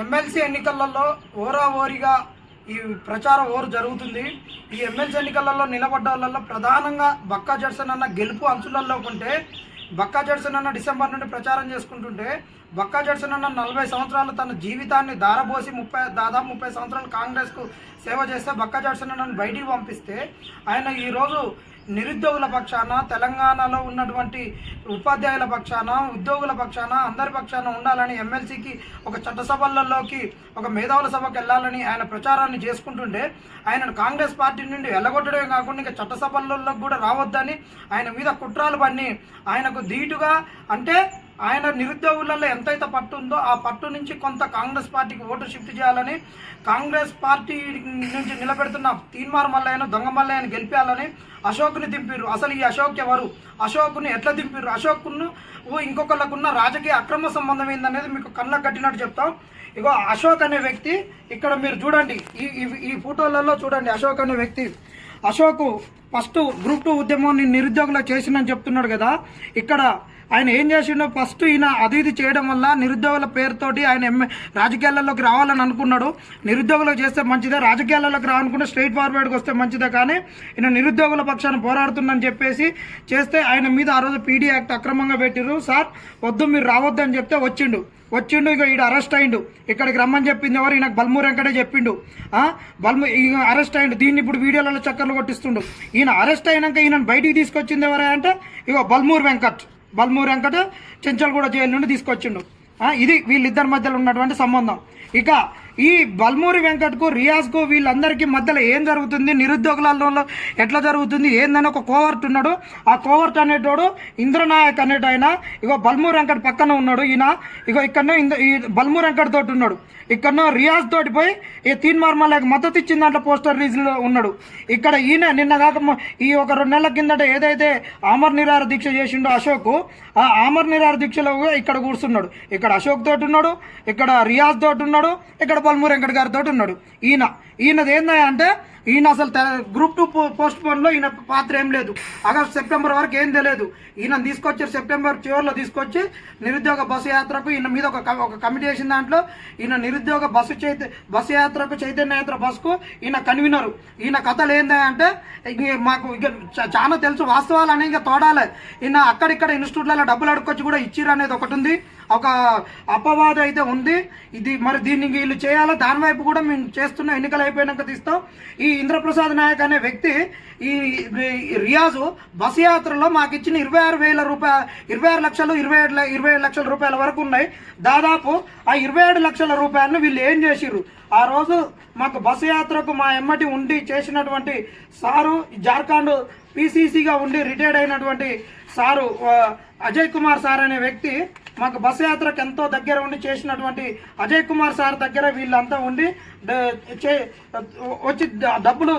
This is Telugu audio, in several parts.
ఎమ్మెల్సీ ఎన్నికలలో ఓరాఓరిగా ఈ ప్రచార ఓరు జరుగుతుంది. ఈ ఎమ్మెల్సీ ఎన్నికలలో నిలబడ్డ వాళ్ళలో ప్రధానంగా బక్కా జడ్సన్ అన్న గెలుపు అంచులలో ఉంటే, బక్కా జడ్సన్ అన్న డిసెంబర్ నుండి ప్రచారం చేసుకుంటుంటే, బక్కా జడ్సన్ అన్న 40 సంవత్సరాలు తన జీవితాన్ని దారబోసి దాదాపు 30 సంవత్సరాలు కాంగ్రెస్కు సేవ చేస్తే బక్కా జడ్సన్ అన్నను బయటికి పంపిస్తే, ఆయన ఈరోజు నిరుద్యోగుల పక్షాన, తెలంగాణలో ఉన్నటువంటి ఉపాధ్యాయుల పక్షాన, ఉద్యోగుల పక్షాన, అందరి పక్షాన ఉండాలని ఎమ్మెల్సీకి ఒక చట్టసభలలోకి, ఒక మేధావుల సభకు వెళ్ళాలని ఆయన ప్రచారాన్ని చేసుకుంటుంటే, ఆయనను కాంగ్రెస్ పార్టీ నుండి వెళ్ళగొట్టడమే కాకుండా ఇంకా చట్టసభలలోకి కూడా రావద్దని ఆయన మీద కుట్రాలు పన్ని ఆయనకు ధీటుగా, అంటే ఆయన నిరుద్యోగులలో ఎంతైతే పట్టు ఉందో ఆ పట్టు నుంచి కొంత కాంగ్రెస్ పార్టీకి ఓటు షిఫ్ట్ చేయాలని, కాంగ్రెస్ పార్టీ నుంచి నిలబెడుతున్న తీన్మార్ మల్లయ్యను, దొంగ మల్లయ్యను గెలిపించాలని అశోక్ని దింపిర్రు. అసలు ఈ అశోక్ ఎవరు? అశోక్ని ఎట్లా దింపిర్రు? అశోక్ను ఇంకొకళ్ళకున్న రాజకీయ అక్రమ సంబంధం ఏందనేది మీకు కళ్ళకు కట్టినట్టు చెప్తాం. ఇగో అశోక్ అనే వ్యక్తి ఇక్కడ మీరు చూడండి, ఈ ఫోటోలలో చూడండి. అశోక్ అనే వ్యక్తి, అశోక్ ఫస్ట్ గ్రూప్ 2 ఉద్యమం నిరుద్యోగులు చేసిందని చెప్తున్నాడు కదా. ఇక్కడ ఆయన ఏం చేసిండో, ఫస్ట్ ఈయన అది ఇది చేయడం వల్ల నిరుద్యోగుల పేరుతోటి ఆయన రాజకీయాలలోకి రావాలని అనుకున్నాడు. నిరుద్యోగులకు చేస్తే మంచిదే, రాజకీయాలలోకి రావాలనుకుంటే స్ట్రైట్ ఫార్వర్డ్కి వస్తే మంచిదే, కానీ ఈయన నిరుద్యోగుల పక్షాన పోరాడుతుందని చెప్పేసి చేస్తే ఆయన మీద ఆ రోజు పీడీ యాక్ట్ అక్రమంగా పెట్టిరు. సార్ వద్దు, మీరు రావద్దు అని చెప్తే వచ్చిండు. ఇక ఈడ అరెస్ట్ అయిండు. ఇక్కడికి రమ్మని చెప్పింది ఎవరు? ఈయనకు బల్మూర్ వెంకటే చెప్పిండు. అరెస్ట్ అయిండు. దీన్ని ఇప్పుడు వీడియోలలో చక్కర్లు కొట్టిస్తుండు. ఈయన అరెస్ట్ అయినాక ఈయనను బయటికి తీసుకొచ్చింది ఎవరే అంటే ఇగో బల్మూర్ వెంకట్ చెంచల్గూడ జైలు నుండి తీసుకొచ్చిండు. ఇది వీళ్ళిద్దరి మధ్యలో ఉన్నటువంటి సంబంధం. ఇక ఈ బల్మూరి వెంకట్కు, రియాజ్కు, వీళ్ళందరికీ మధ్యలో ఏం జరుగుతుంది, నిరుద్యోగులలో ఎట్లా జరుగుతుంది ఏందని ఒక కోవర్ట్ ఉన్నాడు. ఆ కోవర్ట్ అనేటోడు ఇంద్రనాయక్ అనేటు ఆయన ఇగో బల్మూరి వెంకట్ పక్కన ఉన్నాడు. ఈయన ఇగో ఇక్కడనో ఈ బల్మూరి వెంకట్ తోటి ఉన్నాడు. ఇక్కడనో రియాజ్ తోటి పోయి ఈ తీన్మార్ మల్లయ్యకు మద్దతు ఇచ్చిన దాంట్లో పోస్టర్ రీజ్లో ఉన్నాడు. ఇక్కడ ఈయన నిన్న కాక ఈ ఒక 2 నెలల కిందట ఏదైతే ఆమర్ నిరాహార దీక్ష చేసిండో అశోక్, ఆ ఆమర్ నిరాహార దీక్షలో ఇక్కడ కూర్చున్నాడు. ఇక్కడ అశోక్ తోటి ఉన్నాడు, ఇక్కడ రియాజ్ తోటి ఉన్నాడు, ఇక్కడ బల్మూరి వెంకట్ గారితో ఉన్నాడు. ఈయనది ఏందంటే ఈయన అసలు గ్రూప్ 2 పోస్ట్ పోన్లో ఈయన పాత్ర ఏం లేదు. ఆగస్టు సెప్టెంబర్ వరకు ఏం తెలియదు. ఈయన తీసుకొచ్చారు సెప్టెంబర్ చివరిలో తీసుకొచ్చి నిరుద్యోగ బస్సు యాత్రకు ఈయన మీద ఒక కమిటీ వేసిన దాంట్లో ఈయన నిరుద్యోగ బస్సు యాత్రకు, చైతన్య యాత్ర బస్సుకు ఈయన కన్వీనరు. ఈయన కథలు ఏంటంటే మాకు ఇక చాలా తెలుసు, వాస్తవాలు అనేవి ఇంకా తోడాలి. ఈయన అక్కడిక్కడ ఇన్స్టిట్యూట్లలో డబ్బులు అడుక్కొచ్చి కూడా ఇచ్చిర్రు అనేది ఒకటి ఉంది, ఒక అపవాదం అయితే ఉంది. ఇది మరి దీన్ని వీళ్ళు చేయాలా, దాని వైపు కూడా మేము చేస్తున్న, ఎన్నికలు అయిపోయినాక తీస్తాం. ఈ ఇంద్రప్రసాద్ నాయక్ అనే వ్యక్తి ఈ రియాజు బస్సు యాత్రలో మాకు ఇచ్చిన 26,000 రూపాయలు, 26 లక్షలు, 27 లక్షల రూపాయల వరకు ఉన్నాయి. దాదాపు ఆ 27 లక్షల రూపాయలను వీళ్ళు ఏం చేసిర్రు, ఆ రోజు మాకు బస్సు యాత్రకు మా ఎమ్మటి ఉండి చేసినటువంటి సారు, జార్ఖండ్ పీసీసీగా ఉండి రిటైర్డ్ అయినటువంటి సారు అజయ్ కుమార్ సార్ అనే వ్యక్తి మాకు బస్సు యాత్రకు ఎంతో దగ్గర ఉండి చేసినటువంటి అజయ్ కుమార్ సార్ దగ్గర వీళ్ళంతా ఉండి వచ్చి డబ్బులు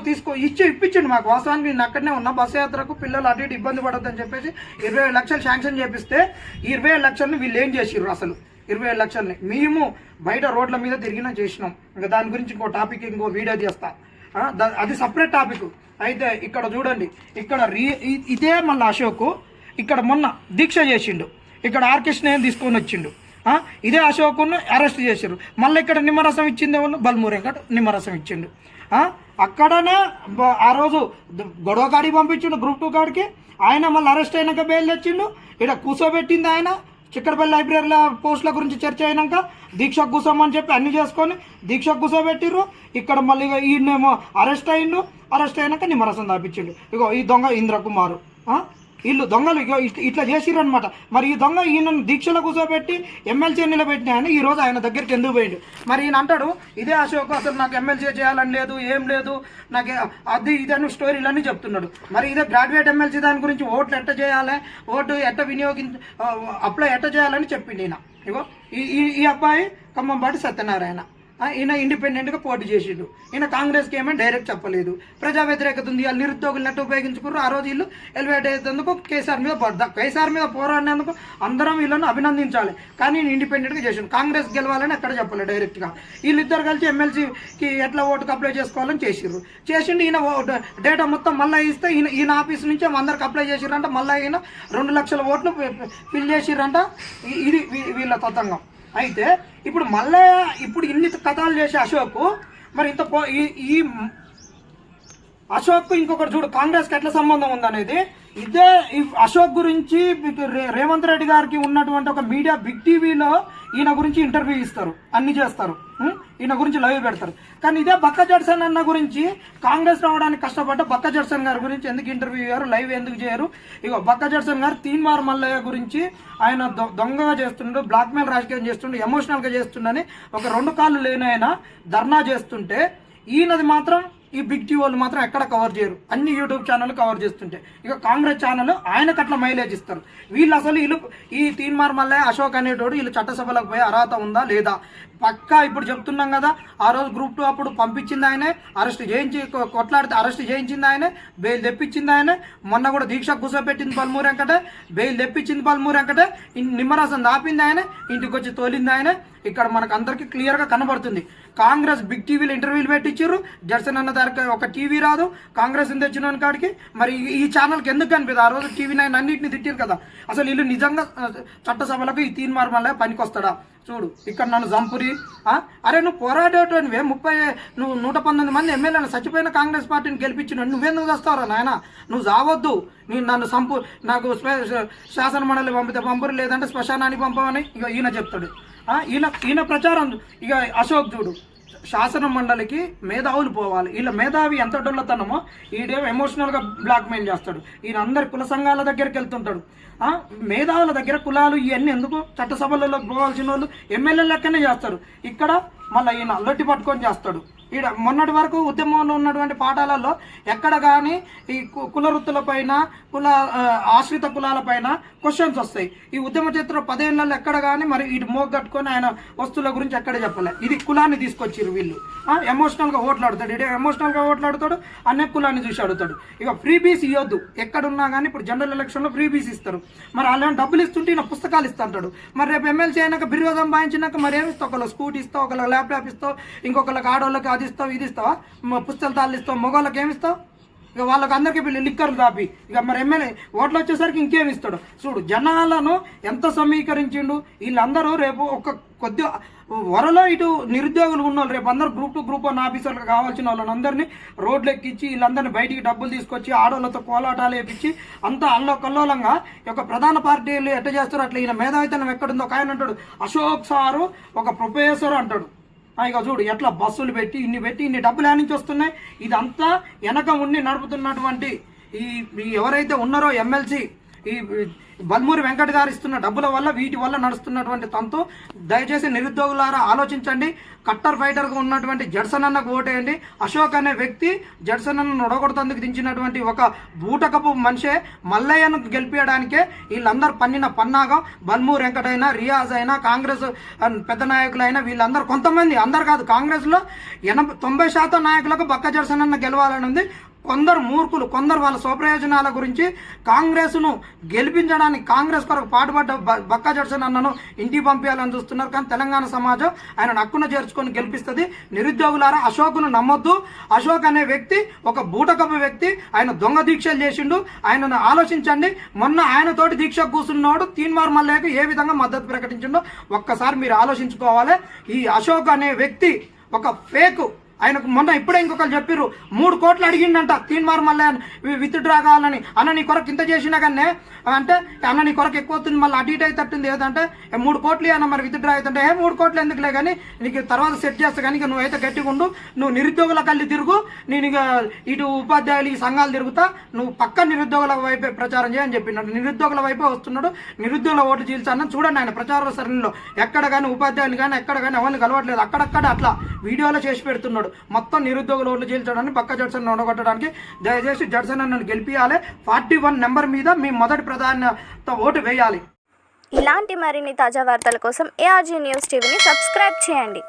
ఇప్పించండి మాకు. వాస్తవానికి నేను అక్కడనే ఉన్నా. బస్సు యాత్రకు పిల్లలు అటు ఇటు ఇబ్బంది పడొద్దని చెప్పేసి 27 లక్షలు శాంక్షన్ చేపిస్తే 27 లక్షలను వీళ్ళు ఏం చేసిర్రు? అసలు 27 లక్షల్ని మేము బయట రోడ్ల మీద తిరిగినా చేసినాం. ఇంకా దాని గురించి ఇంకో టాపిక్, ఇంకో వీడియో చేస్తా, అది సపరేట్ టాపిక్. అయితే ఇక్కడ చూడండి, ఇక్కడ ఇదే మళ్ళీ అశోక్ ఇక్కడ మొన్న దీక్ష చేసిండు. ఇక్కడ ఆర్కెస్ట్రాని తీసుకొని వచ్చిండు. ఇదే అశోక్ను అరెస్ట్ చేశారు. మళ్ళీ ఇక్కడ నిమ్మరసం ఇచ్చింది వాళ్ళు బల్మూరి వెంకట్ నిమ్మరసం ఇచ్చిండు. అక్కడనే ఆ రోజు గొడవ కాడికి పంపించిండు, గ్రూప్ 2 కాడికి. ఆయన మళ్ళీ అరెస్ట్ అయినాక బెయిల్ తెచ్చిండు. ఇక్కడ కూర్చోబెట్టింది ఆయన. చిక్కడపల్లి లైబ్రరీలో పోస్టుల గురించి చర్చ అయినాక దీక్షకు కూర్చోమని చెప్పి అన్ని చేసుకొని దీక్షకు కూర్చోబెట్టిర్రు. ఇక్కడ మళ్ళీ ఈయనేమో అరెస్ట్ అయ్యిండు. అరెస్ట్ అయినాక నిమ్మరసం దాపించిండు. ఇగో ఈ దొంగ ఇంద్రకుమారు, వీళ్ళు దొంగలు ఇట్లా చేసిర్రు అనమాట. మరి ఈ దొంగ ఈయనను దీక్షలో కూర్చోబెట్టి ఎమ్మెల్సీ నిలబెట్టిన ఆయన ఈ రోజు ఆయన దగ్గరికి ఎందుకు పోయిండు? మరి ఈయన అంటాడు ఇదే అశోక్ అసలు నాకు ఎమ్మెల్సీ చేయాలని లేదు, ఏం లేదు నాకు, అది ఇదని స్టోరీలన్నీ చెప్తున్నాడు. మరి ఇదే గ్రాడ్యుయేట్ ఎమ్మెల్సీ దాని గురించి ఓట్లు ఎట్ట చేయాలి, ఓటు ఎట్ట అప్లై ఎట్ట చేయాలని చెప్పిండు ఈయన. ఇగో ఈ అబ్బాయి ఖమ్మంపాటి సత్యనారాయణ, ఈయన ఇండిపెండెంట్గా పోటీ చేసిండు. ఈయన కాంగ్రెస్కి ఏమైనా డైరెక్ట్ చెప్పలేదు. ప్రజా వ్యతిరేకత ఉంది, వాళ్ళు నిరుద్యోగులు ఉపయోగించుకున్నారు. ఆ రోజు వీళ్ళు ఎలివేట్ అయ్యేందుకు కేసీఆర్ మీద పోరాడినందుకు అందరం వీళ్ళని అభినందించాలి. కానీ ఈయన ఇండిపెండెంట్గా చేసిండు. కాంగ్రెస్ గెలవాలని ఎక్కడ చెప్పలేదు డైరెక్ట్గా. వీళ్ళిద్దరు కలిసి ఎమ్మెల్సీకి ఎట్లా ఓటుకు అప్లై చేసుకోవాలని చేసిండు. ఈయన డేటా మొత్తం మళ్ళీ ఇస్తే ఈయన ఆఫీస్ నుంచి అందరికి అప్లై చేసిరంట. మళ్ళీ ఈయన 2 లక్షల ఓట్లు ఫిల్ చేసిరంట. ఇది వీళ్ళ తతంగం. అయితే ఇప్పుడు మళ్ళీ ఇప్పుడు ఇన్ని కథలు చేసే అశోక్ మరి ఇంత ఈ అశోక్ ఇంకొకటి చూడు కాంగ్రెస్కి ఎట్లా సంబంధం ఉందనేది. ఇదే ఈ అశోక్ గురించి రేవంత్ రెడ్డి గారికి ఉన్నటువంటి ఒక మీడియా బిగ్ టీవీలో ఈయన గురించి ఇంటర్వ్యూ ఇస్తారు, అన్ని చేస్తారు, ఈయన గురించి లైవ్ పెడతారు. కానీ ఇదే బక్క జడ్సన్ అన్న గురించి కాంగ్రెస్ రావడానికి కష్టపడ్డ బక్క జడ్సన్ గారి గురించి ఎందుకు ఇంటర్వ్యూ చేయరు, లైవ్ ఎందుకు చేయరు? ఇగో బక్క జడ్సన్ గారు తీన్మార్ మల్లయ్య గురించి ఆయన దొంగగా చేస్తుండు, బ్లాక్మెయిల్ రాజకీయం చేస్తుండు, ఎమోషనల్గా చేస్తుండని ఒక 2 కాళ్ళు లేని ఆయన ధర్నా చేస్తుంటే ఈయనది మాత్రం ఈ బిగ్ టీ వాళ్ళు మాత్రం ఎక్కడ కవర్ చేయరు, అన్ని యూట్యూబ్ ఛానల్ కవర్ చేస్తుంటే ఇక కాంగ్రెస్ ఛానల్ ఆయనకు అట్లా మైలేజ్ ఇస్తారు. వీళ్ళు అసలు ఈ తీన్మార్ మల్లయ్య అశోక్ అనేటోడు వీళ్ళు చట్టసభలకు పోయే అర్హత ఉందా లేదా? పక్కా ఇప్పుడు చెప్తున్నాం కదా, ఆ రోజు గ్రూప్ 2 అప్పుడు పంపించింది ఆయనే, అరెస్ట్ చేయించి కొట్లాడితే అరెస్ట్ చేయించింది ఆయనే, బెయిల్ తెప్పించింది ఆయనే, మొన్న కూడా దీక్ష కూర్చోబెట్టింది పల్మూరు వెంకటే, బెయిల్ తెప్పించింది పల్మూరు వెంకటే, నిమ్మరసం దాపింది ఆయనే, ఇంటికి వచ్చి తోలింది ఆయనే. ఇక్కడ మనకు అందరికీ క్లియర్గా కనబడుతుంది. కాంగ్రెస్ బిగ్ టీవీలో ఇంటర్వ్యూలు పెట్టించారు, జడ్సన్ అన్న దానికి ఒక టీవీ రాదు కాంగ్రెస్ తెచ్చిన కాడికి. మరి ఈ ఛానల్కి ఎందుకు కనిపిదు? ఆ రోజు టీవీ 9 అన్నింటినీ తిట్టారు కదా. అసలు వీళ్ళు నిజంగా చట్టసభలకు ఈ తీన్మార్ మల్లయ్య పనికొస్తాడా? చూడు ఇక్కడ నన్ను జంపురి, అరే నువ్వు పోరాడేటోనివే 119 మంది ఎమ్మెల్యేలు చచ్చిపోయిన కాంగ్రెస్ పార్టీని గెలిపించిన నువ్వెందుకు వస్తావురా నాయన? నువ్వు చావద్దు, నేను నన్ను నాకు శాసన మండలి పంపితే పంపురు, లేదంటే శ్మశానానికి పంపమని ఇక ఈయన చెప్తాడు. ఈయన ప్రచారం ఇక అశోక్ చూడు, శాసన మండలికి మేధావులు పోవాలి, వీళ్ళ మేధావి ఎంత డొల్లతనమో ఈడేమో ఎమోషనల్గా బ్లాక్మెయిల్ చేస్తాడు. ఈయన అందరి కుల సంఘాల దగ్గరికి వెళ్తుంటాడు. మేధావుల దగ్గర కులాలు ఇవన్నీ ఎందుకు? చట్టసభలలో పోవాల్సిన వాళ్ళు ఎమ్మెల్యే లెక్కనే చేస్తారు. ఇక్కడ మళ్ళీ ఈయన లొట్టి పట్టుకొని చేస్తాడు. ఈడ మొన్నటి వరకు ఉద్యమంలో ఉన్నటువంటి పాఠాలలో ఎక్కడ కానీ ఈ కుల వృత్తులపైన ఆశ్రిత కులాలపైన క్వశ్చన్స్ వస్తాయి. ఈ ఉద్యమ చరిత్ర 10 ఏళ్ళలో ఎక్కడ కానీ మరి ఇటు మోగ కట్టుకొని ఆయన వస్తువుల గురించి ఎక్కడ చెప్పలే. ఇది కులాన్ని తీసుకొచ్చిరు వీళ్ళు. ఎమోషనల్గా ఓట్లాడుతాడు, ఇడే ఎమోషనల్గా ఓట్లాడుతాడు, అనే కులాన్ని చూసి అడుగుతాడు. ఇక ఫ్రీబీస్ ఇవ్వద్దు ఎక్కడున్నా కానీ. ఇప్పుడు జనరల్ ఎలక్షన్లో ఫ్రీబీస్ ఇస్తారు, మరి వాళ్ళని డబ్బులు ఇస్తుంటే ఈయన పుస్తకాలు ఇస్తుంటాడు. మరి రేపు ఎమ్మెల్సీ అయినాక బిర్రు సంపాదించినాక మరి ఏమి ఇస్తావు? ఒకళ్ళు స్కూటీ ఇస్తావు, ఒకళ్ళకి ల్యాప్టాప్ ఇస్తావు, ఇంకొకళ్ళకి ఆడవాళ్ళకి అది ఇస్తావు, ఇది ఇస్తావా? పుస్తకాలు ఇస్తావు, మగవాళ్ళకి ఏమి ఇస్తావు? ఇక వాళ్ళకి అందరికీ లిక్కర్లు దాపి ఇక మరి ఎమ్మెల్యే ఓట్లు వచ్చేసరికి ఇంకేమి ఇస్తాడు? చూడు జనాలను ఎంత సమీకరించిండు. వీళ్ళందరూ రేపు ఒక కొద్ది వరలో ఇటు నిరుద్యోగులు ఉన్న వాళ్ళు రేపు అందరూ గ్రూప్ 2 గ్రూప్ 1 ఆఫీసర్లు కావాల్సిన వాళ్ళని అందరినీ రోడ్లు ఎక్కించి వీళ్ళందరినీ బయటికి డబ్బులు తీసుకొచ్చి ఆడోళ్ళతో కోలాటాలు వేపించి అంతా అల్లోకల్లోలంగా ఒక ప్రధాన పార్టీలు ఎట్ట చేస్తారు అట్లా ఈయన మేధావితనం ఎక్కడుందో ఒక ఆయన అంటాడు, అశోక్ సారు ఒక ప్రొఫెసర్ అంటాడు. ఇక చూడు ఎట్లా బస్సులు పెట్టి ఇన్ని డబ్బులు నుంచి వస్తున్నాయి. ఇదంతా వెనక ఉండి నడుపుతున్నటువంటి ఈ ఎవరైతే ఉన్నారో ఎమ్మెల్సీ ఈ బల్మూరి వెంకట్ గారు ఇస్తున్న డబ్బుల వల్ల వీటి వల్ల నడుస్తున్నటువంటి తంతు. దయచేసి నిరుద్యోగులారా ఆలోచించండి. కట్టర్ ఫైటర్గా ఉన్నటువంటి జడ్సన్ అన్నకు ఓటేయండి. అశోక్ అనే వ్యక్తి జడ్సన్ అన్న నొడగొడుతందుకు దించినటువంటి ఒక బూటకపు మనిషే. మల్లయ్యను గెలిపించడానికే వీళ్ళందరూ పన్నిన పన్నాగం. బల్మూరి వెంకట్ అయినా, రియాజ్ అయినా, కాంగ్రెస్ పెద్ద నాయకులైనా వీళ్ళందరూ కొంతమంది, అందరు కాదు, కాంగ్రెస్లో 90% నాయకులకు బక్క జడ్సన్ అన్న గెలవాలని ఉంది. కొందరు మూర్ఖులు, కొందరు వాళ్ళ స్వప్రయోజనాల గురించి కాంగ్రెస్ను గెలిపించడానికి కాంగ్రెస్ కొరకు పాటుపడ్డ బక్క జడ్సన్ అన్నను ఇంటికి పంపించాలని చూస్తున్నారు. కానీ తెలంగాణ సమాజం ఆయన హక్కున చేర్చుకొని గెలిపిస్తుంది. నిరుద్యోగులారా అశోక్ను నమ్మొద్దు. అశోక్ అనే వ్యక్తి ఒక బూటకపు వ్యక్తి. ఆయన దొంగ దీక్షలు చేసిండు. ఆయనను ఆలోచించండి. మొన్న ఆయనతోటి దీక్ష కూర్చున్నోడు తీన్మార్ మల్లయ్యకు ఏ విధంగా మద్దతు ప్రకటించిండో ఒక్కసారి మీరు ఆలోచించుకోవాలి. ఈ అశోక్ అనే వ్యక్తి ఒక ఫేక్. ఆయనకు మొన్న ఇప్పుడే ఇంకొకరు చెప్పారు 3 కోట్లు అడిగిండంట తీన్మార్ మల్లయ్య విత్ డ్రా కావాలని. అన్న నీ కొరకు ఇంత చేసినా కానీ అంటే అన్న నీ కొరకు ఎక్కువ అవుతుంది, మళ్ళీ అటు ఇటు అవుతుంటుంది ఏదంటే 3 కోట్లు అన్న మరి విత్ డ్రా అవుతుంటే 3 కోట్లు ఎందుకులే కానీ నీకు తర్వాత సెట్ చేస్తా కానీ నువ్వైతే గట్టిగా ఉండు, నువ్వు నిరుద్యోగుల కళ్ళి తిరుగు, నేను ఇక ఇటు ఉపాధ్యాయులు ఈ సంఘాలు తిరుగుతా, నువ్వు పక్క నిరుద్యోగుల వైపే ప్రచారం చేయని చెప్పినాడు. నిరుద్యోగుల వైపే వస్తున్నాడు. నిరుద్యోగుల ఓట్లు చీల్చాను చూడండి. ఆయన ప్రచార సరణిలో ఎక్కడ కానీ ఉపాధ్యాయులు కానీ ఎక్కడ కానీ ఎవరిని కలవట్లేదు. అక్కడక్కడ అట్లా వీడియోలో చేసి పెడుతున్నాడు. మొత్తం నిరుద్యోగుల ఓట్లు చీల్చడానికి బక్క జడ్సన్ ఓడగొట్టడానికి. దయచేసి జడ్సన్ అన్నను గెలిపియాలి. 41 నెంబర్ మీద మీ మొదటి ప్రాధాన్యత ఓటు వేయాలి. ఇలాంటి మరిన్ని తాజా వార్తల కోసం ARG న్యూస్ టీవీని సబ్స్క్రైబ్ చేయండి.